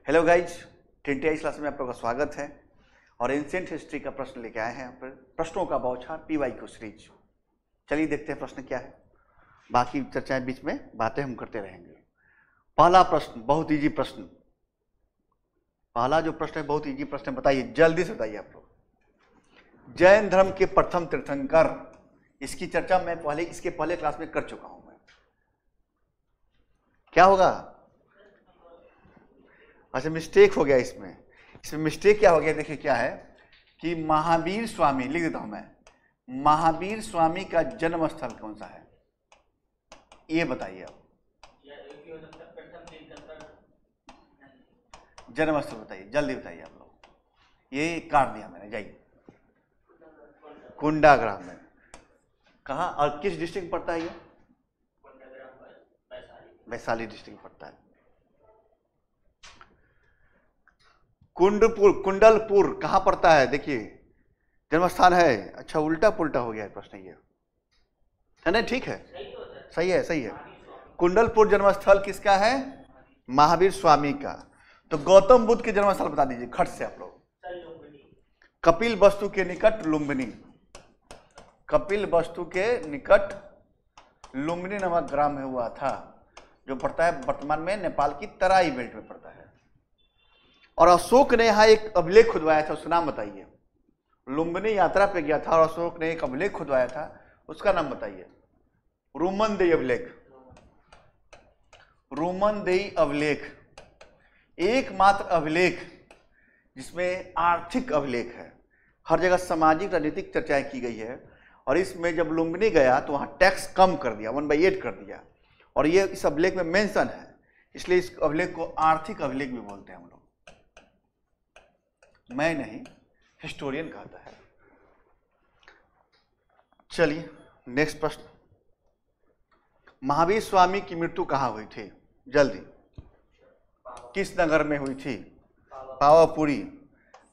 Hello guys, 20 class में आप लोगों का स्वागत है और एंशिएंट हिस्ट्री का प्रश्न लेके आए हैं यहाँ पर। प्रश्नों का बौछार PYQ सीरीज। चलिए देखते हैं प्रश्न क्या है, बाकी चर्चाएं बीच में बातें हम करते रहेंगे। पहला प्रश्न बहुत इजी प्रश्न, पहला जो प्रश्न है बहुत इजी प्रश्न है। बताइए, जल्दी से बताइए आप लोग। जैन धर्म के प्रथम तीर्थंकर, इसकी चर्चा मैं इसके पहले क्लास में कर चुका हूं। मैं क्या होगा? अच्छा, मिस्टेक हो गया इसमें मिस्टेक क्या हो गया? देखिए क्या है कि महावीर स्वामी, लिख देता हूं मैं, महावीर स्वामी का जन्म स्थल कौन सा है ये बताइए आप। जन्म स्थल बताइए, जल्दी बताइए आप लोग। ये काट दिया मैंने, जाइए। कुंडाग्राम में कहा और किस डिस्ट्रिक्ट पड़ता है ये? वैशाली डिस्ट्रिक्ट पड़ता है। कुंडलपुर कहाँ पड़ता है? देखिए जन्म स्थान है। अच्छा, उल्टा पुल्टा हो गया है प्रश्न ये, है ना? ठीक है, सही है, सही है। कुंडलपुर जन्मस्थल किसका है? महावीर स्वामी का। तो गौतम बुद्ध के जन्मस्थल बता दीजिए खट से आप लोग। कपिल वस्तु के निकट लुम्बिनी, कपिल वस्तु के निकट लुम्बिनी नामक ग्राम में हुआ था, जो पड़ता है वर्तमान में नेपाल की तराई बेल्ट में पड़ता है। और अशोक ने यहाँ एक अभिलेख खुदवाया था, उसका नाम बताइए। लुम्बिनी यात्रा पे गया था और अशोक ने एक अभिलेख खुदवाया था, उसका नाम बताइए। रूमनदेही अभिलेख। रूमनदेही अभिलेख एकमात्र अभिलेख जिसमें आर्थिक अभिलेख है। हर जगह सामाजिक राजनीतिक चर्चाएं की गई है, और इसमें जब लुम्बिनी गया तो वहां टैक्स कम कर दिया, 1/8 कर दिया, और ये इस अभिलेख में मेंशन है, इसलिए इस अभिलेख को आर्थिक अभिलेख भी बोलते हैं हम लोग। मैं नहीं, हिस्टोरियन कहता है। चलिए नेक्स्ट प्रश्न। महावीर स्वामी की मृत्यु कहाँ हुई थी? जल्दी। किस नगर में हुई थी? पावापुरी।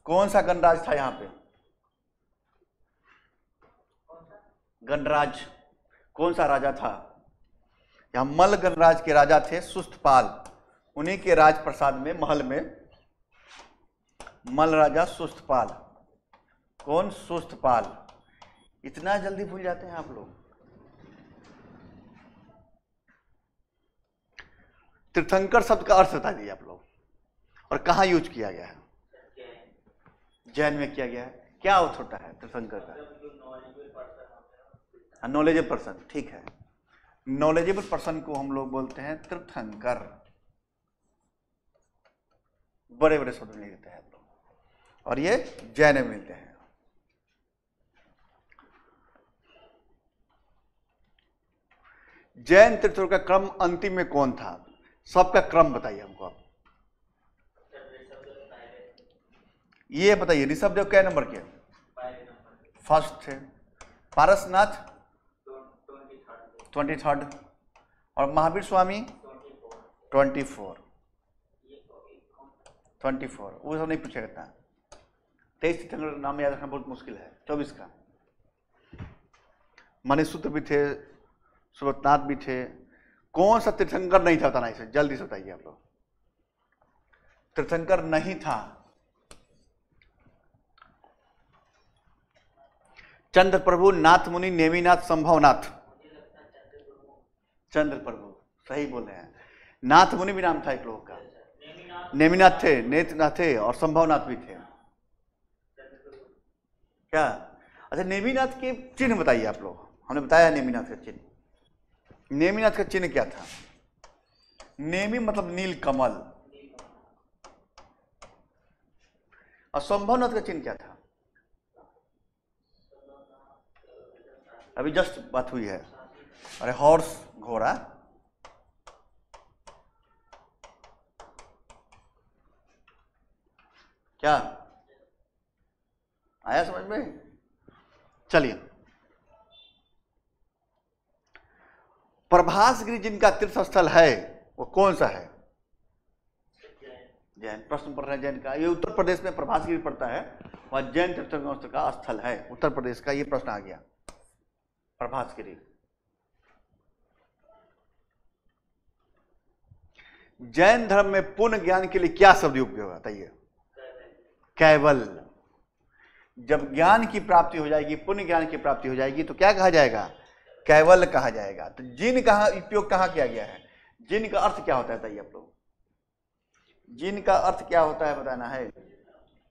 कौन सा गणराज था यहाँ पे? गणराज कौन सा राजा था? यहाँ मल्ल गणराज के राजा थे सुस्तपाल, उन्हीं के राज प्रसाद में महल में मल्ल राजा सुस्तपाल। कौन? सुस्तपाल। इतना जल्दी भूल जाते हैं आप लोग। तीर्थंकर शब्द का अर्थ बता दीजिए आप लोग, और कहाँ यूज किया गया है? जैन में किया गया है। क्या अर्थ होता है तीर्थंकर का? नॉलेजेबल पर्सन, ठीक है। नॉलेजेबल पर्सन को हम लोग बोलते हैं तीर्थंकर। बड़े बड़े शब्द लिख देते हैं आप लोग, और ये जैन में मिलते हैं। जैन तीर्थंकर का क्रम अंतिम में कौन था? सबका क्रम बताइए हमको आप। ये बताइए, ऋषभदेव क्या नंबर के? फर्स्ट थे। पारसनाथ 23rd, और महावीर स्वामी 24। वो सब नहीं पूछा करता। 23 तीर्थंकर नाम याद रखना बहुत मुश्किल है। 24 का मणिसूत्र भी थे, सुब्रतनाथ भी थे। कौन सा तीर्थंकर नहीं था? बताना इसे जल्दी से बताइए आप लोग। तीर्थंकर नहीं था। चंद्र प्रभु, नाथ मुनि, नेमिनाथ, संभवनाथ। चंद्र प्रभु सही बोल रहे हैं। नाथ मुनि भी नाम था एक लोगों का। नेमिनाथ थे, नेत्रनाथ थे, और संभवनाथ भी थे। क्या? अच्छा, नेमिनाथ के चिन्ह बताइए आप लोग। हमने बताया नेमिनाथ का चिन्ह। नेमिनाथ का चिन्ह क्या था? नेमी मतलब नील कमल, और संभवनाथ का चिन्ह क्या था? अभी जस्ट बात हुई है। अरे हॉर्स, घोड़ा। क्या आया समझ में? चलिए, प्रभासगिरी जिनका तीर्थ स्थल है वो कौन सा है? जैन। प्रश्न पढ़ रहे हैं जैन का। ये उत्तर प्रदेश में प्रभासगिरी पड़ता है, वह जैन तीर्थंकर का स्थल है उत्तर प्रदेश का। ये प्रश्न आ गया, प्रभासगिरी। जैन धर्म में पूर्ण ज्ञान के लिए क्या शब्द उपयोग होगा बताइए? कैवल। जब ज्ञान की प्राप्ति हो जाएगी, पूर्ण ज्ञान की प्राप्ति हो जाएगी तो क्या कहा जाएगा? कैवल कहा जाएगा। तो जिन का उपयोग कहाँ किया गया है? जिन का अर्थ क्या होता है बताइए आप लोग? जिन का अर्थ क्या होता है बताना है?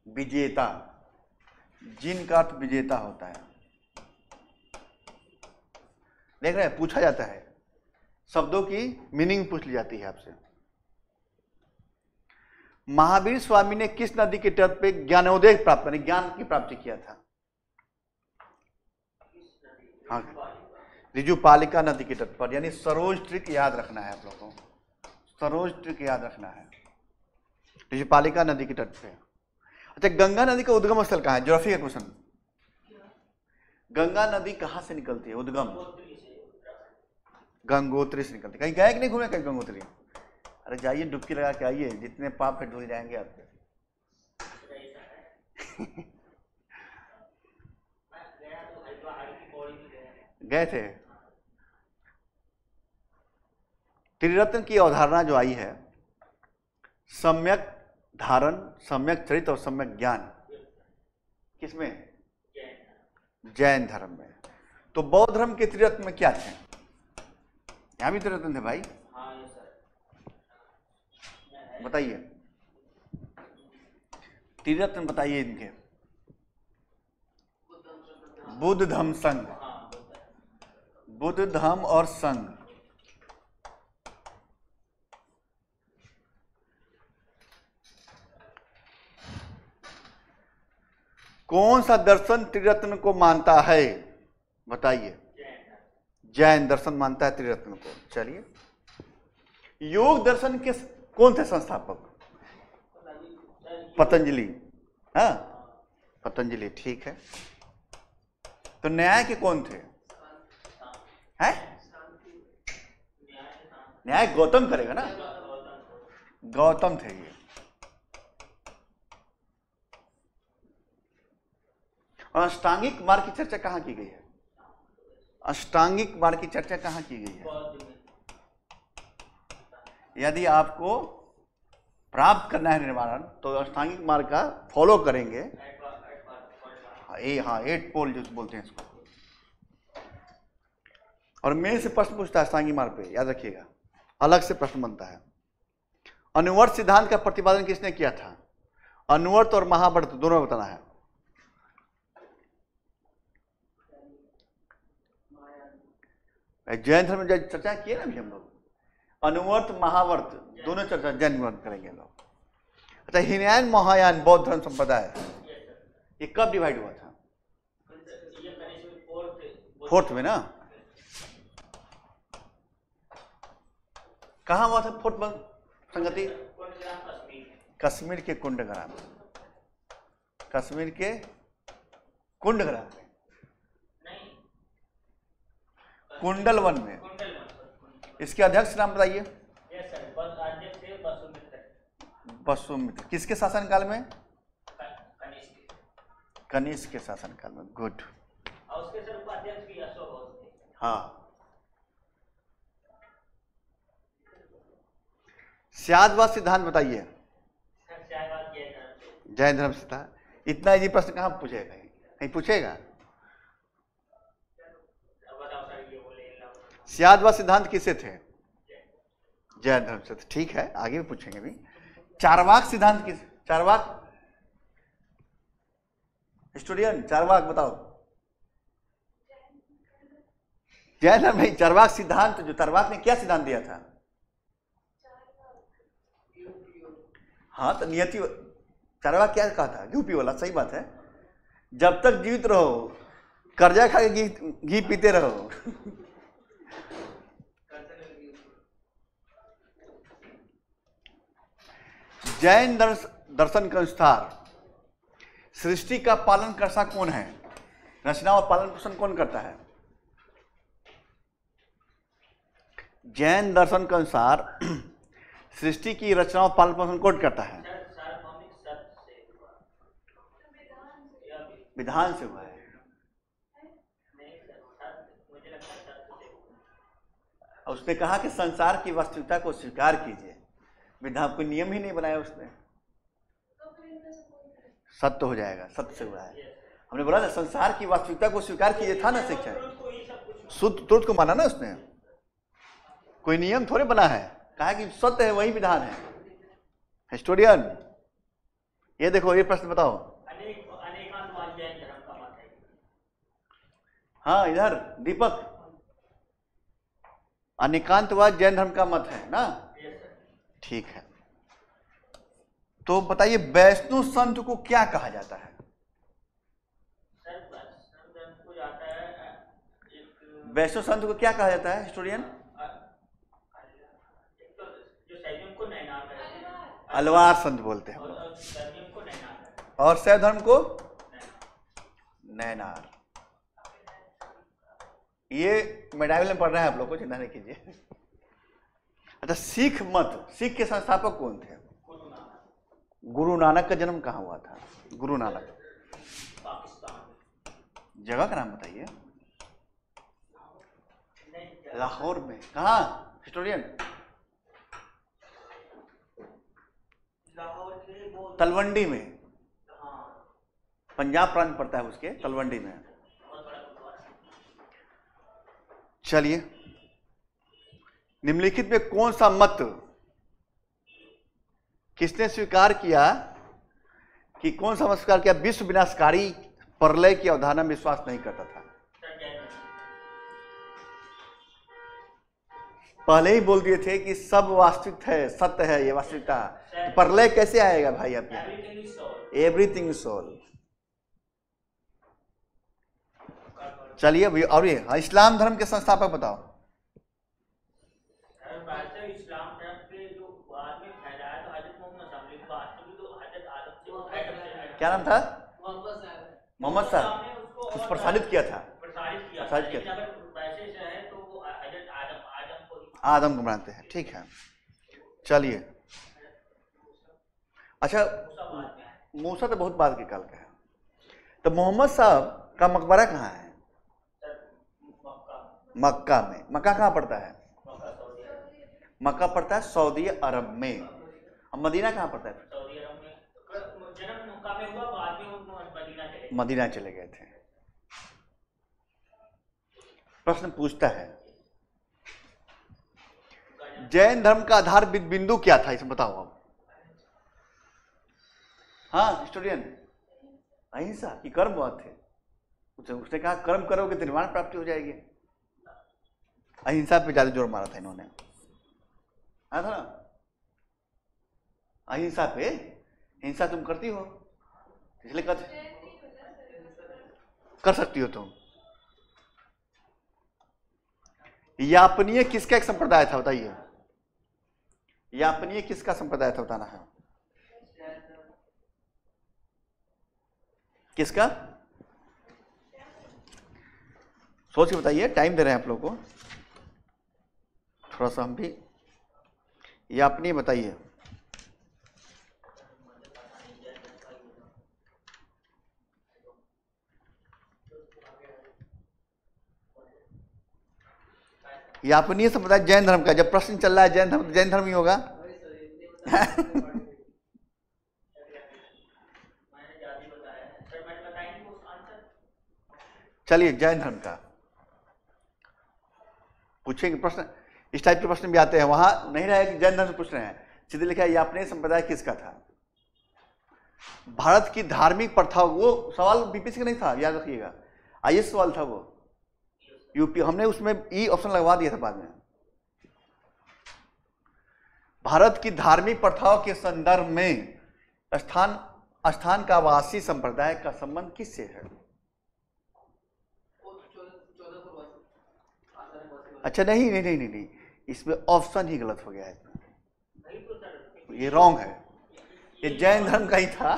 विजेता। जिन का अर्थ विजेता होता है। देख रहे हैं, पूछा जाता है, शब्दों की मीनिंग पूछ ली जाती है आपसे। महावीर स्वामी ने किस नदी के तट पे ज्ञानोदय प्राप्त यानी ज्ञान की प्राप्ति किया था? हाँ, ऋजुपालिका नदी के तट पर, यानी सरोज ट्रिक याद रखना है आप लोगों को, सरोज ट्रिक याद रखना है, ऋजुपालिका नदी के तट पे। अच्छा, गंगा नदी का उद्गम स्थल कहाँ है? ज्योग्राफी का क्वेश्चन। गंगा नदी कहाँ से निकलती है? उद्गम गंगोत्री से निकलती है। कहीं गए कि नहीं घूमे कहीं गंगोत्री? अरे जाइए, डुबकी लगा के आइए, जितने पाप है धुल जाएंगे आपके। गए थे। त्रिरत्न की अवधारणा जो आई है, सम्यक धारण, सम्यक चरित्र और सम्यक ज्ञान, किसमें? जैन धर्म में। तो बौद्ध धर्म के त्रिरत्न में क्या थे? यहां भी त्रिरत्न थे भाई, बताइए त्रिरत्न बताइए इनके। बुद्ध धम्म संघ, बुद्ध धम्म और संघ। कौन सा दर्शन त्रिरत्न को मानता है बताइए? जैन दर्शन मानता है त्रिरत्न को। चलिए, योग दर्शन के कौन थे संस्थापक? पतंजलि। हाँ, पतंजलि, ठीक है। तो न्याय के कौन थे? हैं? न्याय गौतम करेगा ना, गौतम थे ये। और अष्टांगिक मार्ग की चर्चा कहाँ की गई है? अष्टांगिक मार्ग की चर्चा कहाँ की गई है? यदि आपको प्राप्त करना है निर्वाण तो अष्टांगिक मार्ग का फॉलो करेंगे। हाँ, 8 पोल जो बोलते हैं इसको। और मेरे से प्रश्न पूछता है अष्टांगिक मार्ग पे, याद रखिएगा, अलग से प्रश्न बनता है। अनुवर्त सिद्धांत का प्रतिपादन किसने किया था? अनुवर्त और महावर्त दोनों बताना है। जैन धर्म में चर्चा किए ना अभी हम लोग, अनुवर्त महावर्त दोनों चर्चा जैन में करेंगे लोग। अच्छा, हीनयान महायान बौद्ध धर्म संप्रदाय ये कब डिवाइड हुआ था? 4th में ना। कहाँ हुआ था 4th संगति? कश्मीर के कुंडग्राम, कश्मीर के कुंडग्राम में, कुंडलवन में। इसके अध्यक्ष नाम बताइए? वसुमित्र। किसके शासनकाल में? कनिष्क के शासनकाल में। गुड। हाँ, स्यादवाद सिद्धांत बताइए। जैन धर्म सिद्धांत। इतना इजी प्रश्न कहाँ पूछेगा? कहीं पूछेगा? स्यादवाद सिद्धांत किससे थे? जैन धर्म से। ठीक है, आगे भी पूछेंगे भी। चारवाक सिद्धांत किस? चारवाक स्टूडेंट, चारवाक बताओ। जैन धर्म भाई, चारवाक सिद्धांत जो चारवाक ने क्या सिद्धांत दिया था? हाँ, तो नियति। चारवाक क्या कहा था? यूपी वाला, सही बात है। जब तक जीवित रहो कर्जा खा के घी पीते रहो। जैन दर्शन के अनुसार सृष्टि का पालन कर्ता कौन है? रचना और पालन पोषण कौन करता है? जैन दर्शन के अनुसार सृष्टि की रचना और पालन पोषण कौन करता है? विधान से हुआ है। उसने कहा कि संसार की वास्तविकता को स्वीकार कीजिए, विधान, कोई नियम ही नहीं बनाया उसने। सत्य हो जाएगा, सत्य से हुआ है। हमने बोला ना संसार की वास्तविकता को स्वीकार किए था ना शिक्षक, शुद्ध तुरंत को माना ना उसने, कोई नियम थोड़े बना है, कहा कि सत्य है वही विधान है। हिस्टोरियन ये देखो, ये प्रश्न बताओ। हाँ इधर दीपक, अनेकांतवाद जैन धर्म का मत है ना, ठीक है। तो बताइए वैष्णव संत को क्या कहा जाता है? वैष्णव संत को क्या कहा जाता है हिस्टोरियन? अलवार संत बोलते हैं, और शैव धर्म को नैनार। ये मेडाइवल में पढ़ रहे हैं आप लोग को, चिंता नहीं कीजिए। अच्छा सीख मत, सीख के संस्थापक कौन थे? गुरु नानक का जन्म कहाँ हुआ था? गुरु नानक, जगह का नाम बताइए। लाहौर में। कहाँ हिस्टोरियन? तलवंडी में, पंजाब प्रांत पड़ता है उसके, तलवंडी में। चलिए, निम्नलिखित में कौन सा मत किसने स्वीकार किया कि कौन सा मत स्वीकार किया विश्व विनाशकारी प्रलय की अवधारणा में विश्वास नहीं करता था? पहले ही बोल दिए थे कि सब वास्तविक है, सत्य है, ये वास्तविकता। तो प्रलय कैसे आएगा भाई आप यहाँ? एवरीथिंग सोल। चलिए अभी, और ये इस्लाम धर्म के संस्थापक बताओ। इस्लाम धर्म के जो बाद में फैलाया था हजरत मोहम्मद साहब, लेकिन वास्तव में तो हजरत आदम से, क्या नाम था? मोहम्मद साहब। कुछ प्रसारित किया था, प्रसारित किया था। आदम को मानते हैं, ठीक है। चलिए, अच्छा मूसा तो बहुत बाद के काल का है। तो मोहम्मद साहब का मकबरा कहाँ है? मक्का में। मक्का कहाँ पड़ता है? मक्का पड़ता है सऊदी अरब में। अब मदीना कहाँ पड़ता है? सऊदी अरब में। जन्म मक्का में हुआ, बाद में मदीना चले गए थे। प्रश्न पूछता है जैन धर्म का आधार बिंदु क्या था, इसे बताओ अब। हाँ हिस्टोरियन, अहिंसा की कर्म बहुत थे। उसने कहा कर्म करोगे तो निर्वाण प्राप्ति हो जाएगी। अहिंसा पे ज्यादा जोर मारा था इन्होंने, आया था ना अहिंसा पे। हिंसा तुम करती हो इसलिए कर सकती हो तुम। यापनीय किसका एक संप्रदाय था बताइए? यापनीय किसका संप्रदाय था बताना है? किसका? सोच के बताइए, टाइम दे रहे हैं आप लोगों को थोड़ा सा, हम भी। यापनीय बताइए। यापनीय संप्रदाय जैन धर्म का। जब प्रश्न चल रहा है जैन धर्म, तो जैन धर्म ही होगा। चलिए जैन धर्म का पूछेंगे प्रश्न। इस टाइप के प्रश्न भी आते हैं, वहां नहीं रहा है कि जैन धर्म से पूछ रहे हैं, सीधे लिखा है यापनीय संप्रदाय किसका था। भारत की धार्मिक प्रथा, वो सवाल बीपीएससी का नहीं था, याद रखिएगा, आईएएस सवाल था वो। यूपी, हमने उसमें ई ऑप्शन लगवा दिया था बाद में। भारत की धार्मिक प्रथाओं के संदर्भ में स्थान का वासी संप्रदाय का संबंध किससे है? अच्छा नहीं नहीं नहीं नहीं, नहीं। इसमें ऑप्शन ही गलत हो गया है, ये रॉन्ग है, ये जैन धर्म का ही था।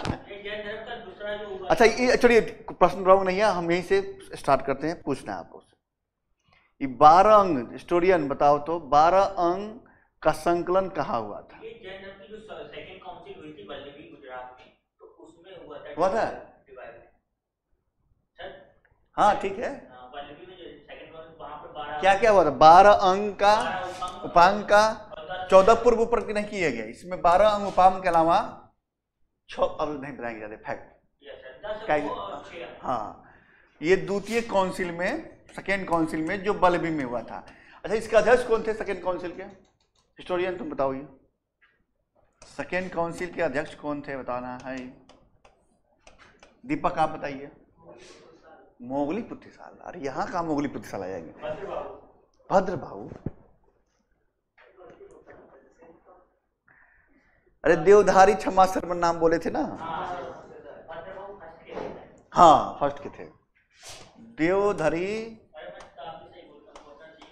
अच्छा ये चलिए प्रश्न रॉन्ग नहीं है, हम यहीं से स्टार्ट करते हैं, पूछना है आपको। ये 12 अंग, हिस्टोरियन बताओ तो 12 अंग का संकलन कहाँ हुआ था? ये जैन धर्म की जो सेकंड काउंसिल हुई थी वल्लभी गुजरात में, तो उसमें हुआ था। हाँ ठीक है, वल्लभी में जो सेकंड काउंसिल, वहां पे 12 क्या क्या हुआ था? 12 अंग का, उपांग का, 14 पूर्व ऊपर नहीं किए गए, इसमें 12 अंग उपांग के अलावा 6 अब नहीं बताएंगे ज्यादा फैक्ट। हाँ, ये द्वितीय काउंसिल में, सेकेंड काउंसिल में जो बल्बी में हुआ था। अच्छा, इसके अध्यक्ष कौन थे सेकेंड काउंसिल के? हिस्टोरियन तुम बताओ, ये सेकेंड काउंसिल के अध्यक्ष कौन थे बताना है। दीपक आप बताइए। मोगली पुत्रसाल। अरे यहाँ कहाँ मोगली पुत्रसाल आ जाएंगे? भद्रबाहु। अरे देवधारी क्षमा शर्मा नाम बोले थे ना। हाँ, फर्स्ट के थे देवधारी।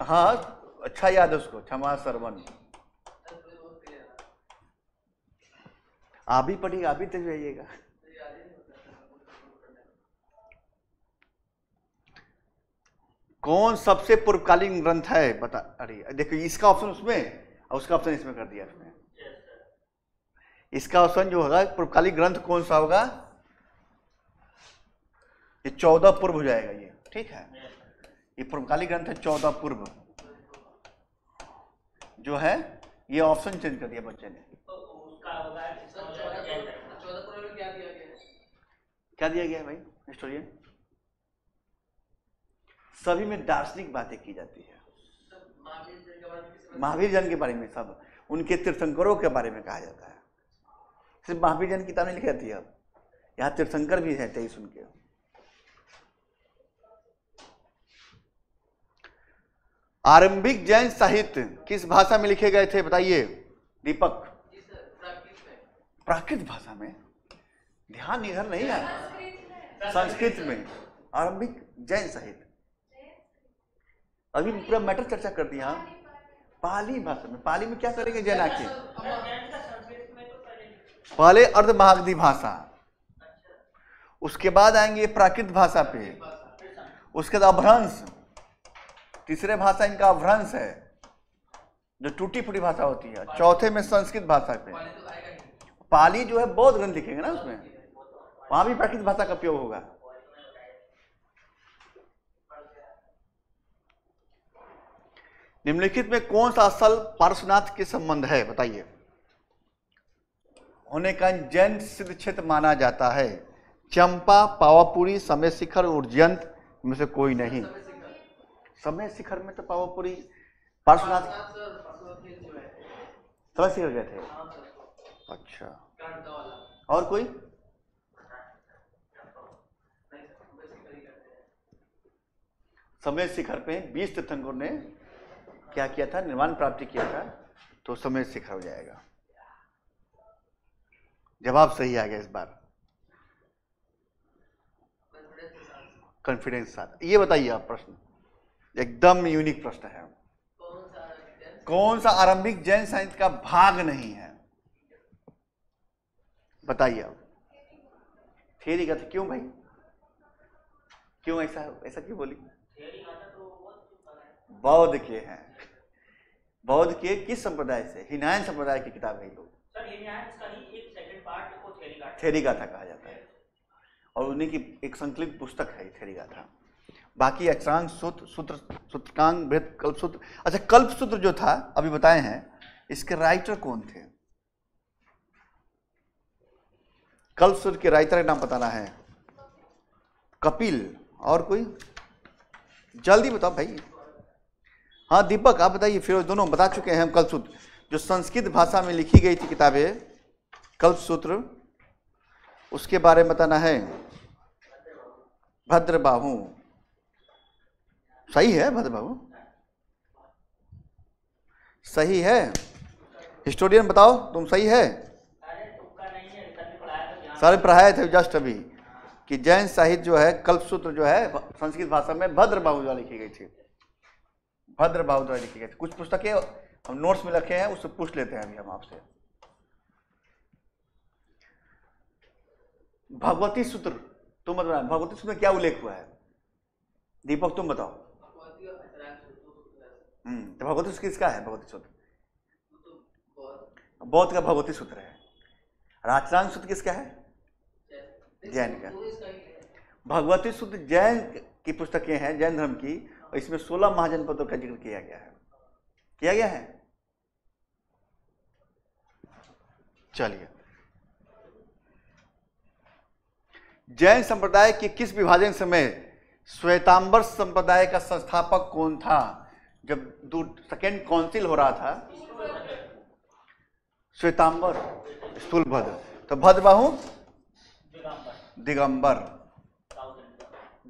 हाँ, अच्छा याद है उसको, क्षमा सरवन। आप भी पढ़िए, आप भी तक जाइएगा। कौन सबसे पूर्वकालीन ग्रंथ है बता। अरे देखिए, इसका ऑप्शन उसमें और उसका ऑप्शन इसमें कर दिया इसमें। इसका ऑप्शन जो होगा पूर्वकालीन ग्रंथ कौन सा होगा, ये 14 पूर्व हो जाएगा ये, ठीक है। ये पूर्वकालीन ग्रंथ है 14 पूर्व जो है, ये ऑप्शन चेंज कर दिया बच्चे ने। क्या दिया गया है भाई हिस्टोरियन? सभी में दार्शनिक बातें की जाती है, महावीर जन के बारे में, सब उनके तीर्थंकरों के बारे में कहा जाता है। सिर्फ महावीर जन की किताब नहीं लिखी जाती है, अब यहाँ तीर्थंकर भी है 23 उनके। आरंभिक जैन साहित्य किस भाषा में लिखे गए थे बताइए दीपक? प्राकृत भाषा में। ध्यान इधर नहीं है, संस्कृत में आरंभिक जैन साहित्य। अभी पूरा मैटर चर्चा कर दिया। पाली भाषा में। पाली में क्या करेंगे जैन आके? पहले अर्ध महागधी भाषा, उसके बाद आएंगे प्राकृत भाषा पे, उसके बाद अभ्रंश, तीसरे भाषा इनका अभ्रंश है जो टूटी फूटी भाषा होती है, चौथे में संस्कृत भाषा पे। पाली जो है बौद्ध ग्रंथ लिखेंगे ना उसमें, वहां भी प्राकृत भाषा का उपयोग होगा। निम्नलिखित में कौन सा स्थल पार्श्वनाथ के संबंध है बताइए? होने का जैन सिद्ध क्षेत्र माना जाता है। चंपा, पावापुरी, समय शिखर, उज्जैन में से कोई नहीं। समय शिखर में तो पावापुरी, पार्श्वनाथ समय शिखर गए थे। अच्छा, और कोई? समय शिखर पे 20 तीर्थंकरों ने क्या किया था? निर्वाण प्राप्ति किया था, तो समय शिखर हो जाएगा। जवाब सही आ गया इस बार, कॉन्फिडेंस साथ। ये बताइए आप, प्रश्न एकदम यूनिक प्रश्न है। कौन सा आरंभिक जैन साहित्य का भाग नहीं है बताइए आप? थ्योरी का था। क्यों भाई, क्यों ऐसा क्यों बोली? बौद्ध के हैं। बौद्ध के किस संप्रदाय से? हिनायन संप्रदाय की किताब है। लोग थ्योरी गाथा कहा जाता है, और उन्हीं की एक संकलित पुस्तक है थ्योरी गाथा। बाकी अक्षरांग सूत्र, सूत्रकांग, भेद, कल्पसूत्र। अच्छा, कल्पसूत्र जो था अभी बताए हैं, इसके राइटर कौन थे? कल्पसूत्र के राइटर का नाम बताना है। कपिल। और कोई? जल्दी बताओ भाई। हाँ दीपक आप बताइए, फिर दोनों बता चुके हैं हम। कल्पसूत्र जो संस्कृत भाषा में लिखी गई थी किताबें, कल्पसूत्र, उसके बारे में बताना है। भद्रबाहु। सही है, भद्रबाहु सही है। हिस्टोरियन बताओ तुम सही है? सारे पढ़ाए थे जस्ट अभी कि जैन साहित्य जो है, कल्पसूत्र जो है संस्कृत भाषा में भद्रबाहु द्वारा लिखी गई थी। भद्रबाहु द्वारा लिखी गई थी। कुछ पुस्तकें हम नोट्स में रखे हैं, उससे पूछ लेते हैं अभी हम आपसे। भगवती सूत्र तुम बताओ, भगवती सूत्र में क्या उल्लेख हुआ है? दीपक तुम बताओ। तो भगवती सूत्र किसका है? भगवती सूत्र बौद्ध का भगवती सूत्र है। राचरांग सूत्र किसका है? जैन का। भगवती सूत्र जैन की पुस्तकें हैं, जैन धर्म की, और इसमें 16 महाजनपदों का जिक्र किया गया है। चलिए, जैन संप्रदाय के किस विभाजन समय श्वेतांबर संप्रदाय का संस्थापक कौन था? जब सेकेंड काउंसिल हो रहा था, श्वेतांबर, स्थूलभद्र, तो भद्रबाहु दिगंबर,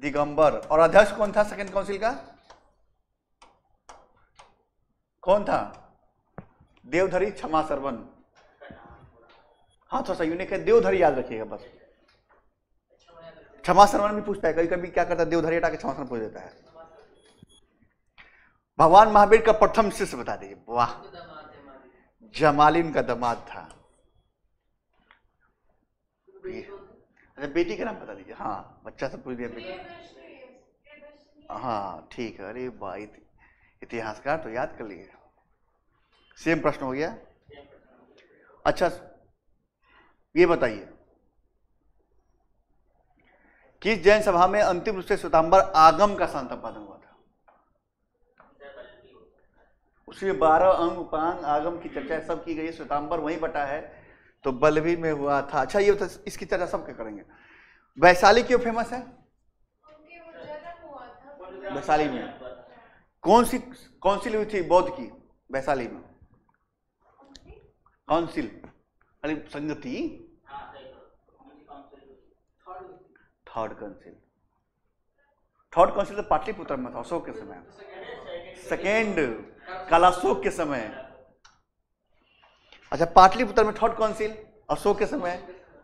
दिगंबर। और अध्यक्ष कौन था सेकेंड काउंसिल का? कौन था? देवधरी क्षमा सरवन। हाँ, थोड़ा सा यूनिक है, देवधरी याद रखिएगा बस। क्षमा सरवन भी पूछता है कभी कभी, क्या करता है देवधरी हटा के क्षमा सरवन पूछ देता है। भगवान महावीर का प्रथम शिष्य बता दीजिए। वाह, जमालिन का दामाद था। अच्छा, बेटी का नाम बता दीजिए। हाँ, बच्चा से पूछ दिया बेटी। हाँ ठीक है। अरे भाई, इतिहासकार तो याद कर लिए। सेम प्रश्न हो गया। अच्छा, ये बताइए, किस जैन सभा में अंतिम रूप से श्वेतांबर आगम का संपादन हुआ था? उसमें 12 अंग उपांग आगम की चर्चा सब की गई। श्वेतांबर वहीं बटा है, तो बल्लभी में हुआ था। अच्छा, ये इसकी चर्चा सब क्या करेंगे। वैशाली क्यों फेमस है? वैशाली में कौन सी काउंसिल हुई थी बौद्ध की? वैशाली में काउंसिल, अरे संगति, थर्ड काउंसिल। थर्ड काउंसिल तो पाटलिपुत्र में था, अशोक के समय। सेकेंड कालाशोक के समय। अच्छा, पाटलिपुत्र में थर्ड काउंसिल, अशोक के समय।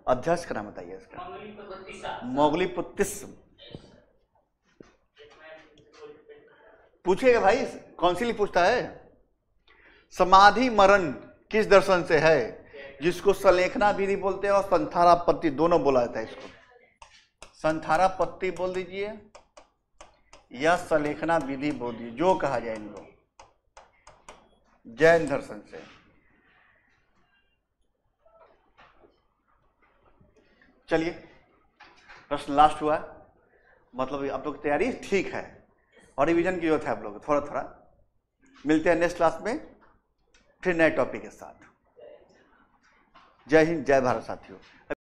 अध्यक्ष का नाम बताइए इसका। मोगलीपुत्तिस्म। पूछेगा भाई, काउंसिल ही पूछता है। समाधि मरण किस दर्शन से है? जिसको सलेखना विधि बोलते हैं और संथारापत्ति दोनों बोला जाता है। इसको संथारापत्ति बोल दीजिए या सलेखना विधि बोल दीजिए, जो कहा जाए इनको, जैन दर्शन से। चलिए, प्रश्न लास्ट हुआ, मतलब आप लोग तैयारी ठीक है और रिवीजन की जरूरत है आप लोग थोड़ा थोड़ा। मिलते हैं नेक्स्ट क्लास में फिर नए टॉपिक के साथ। जय हिंद, जय भारत साथियों।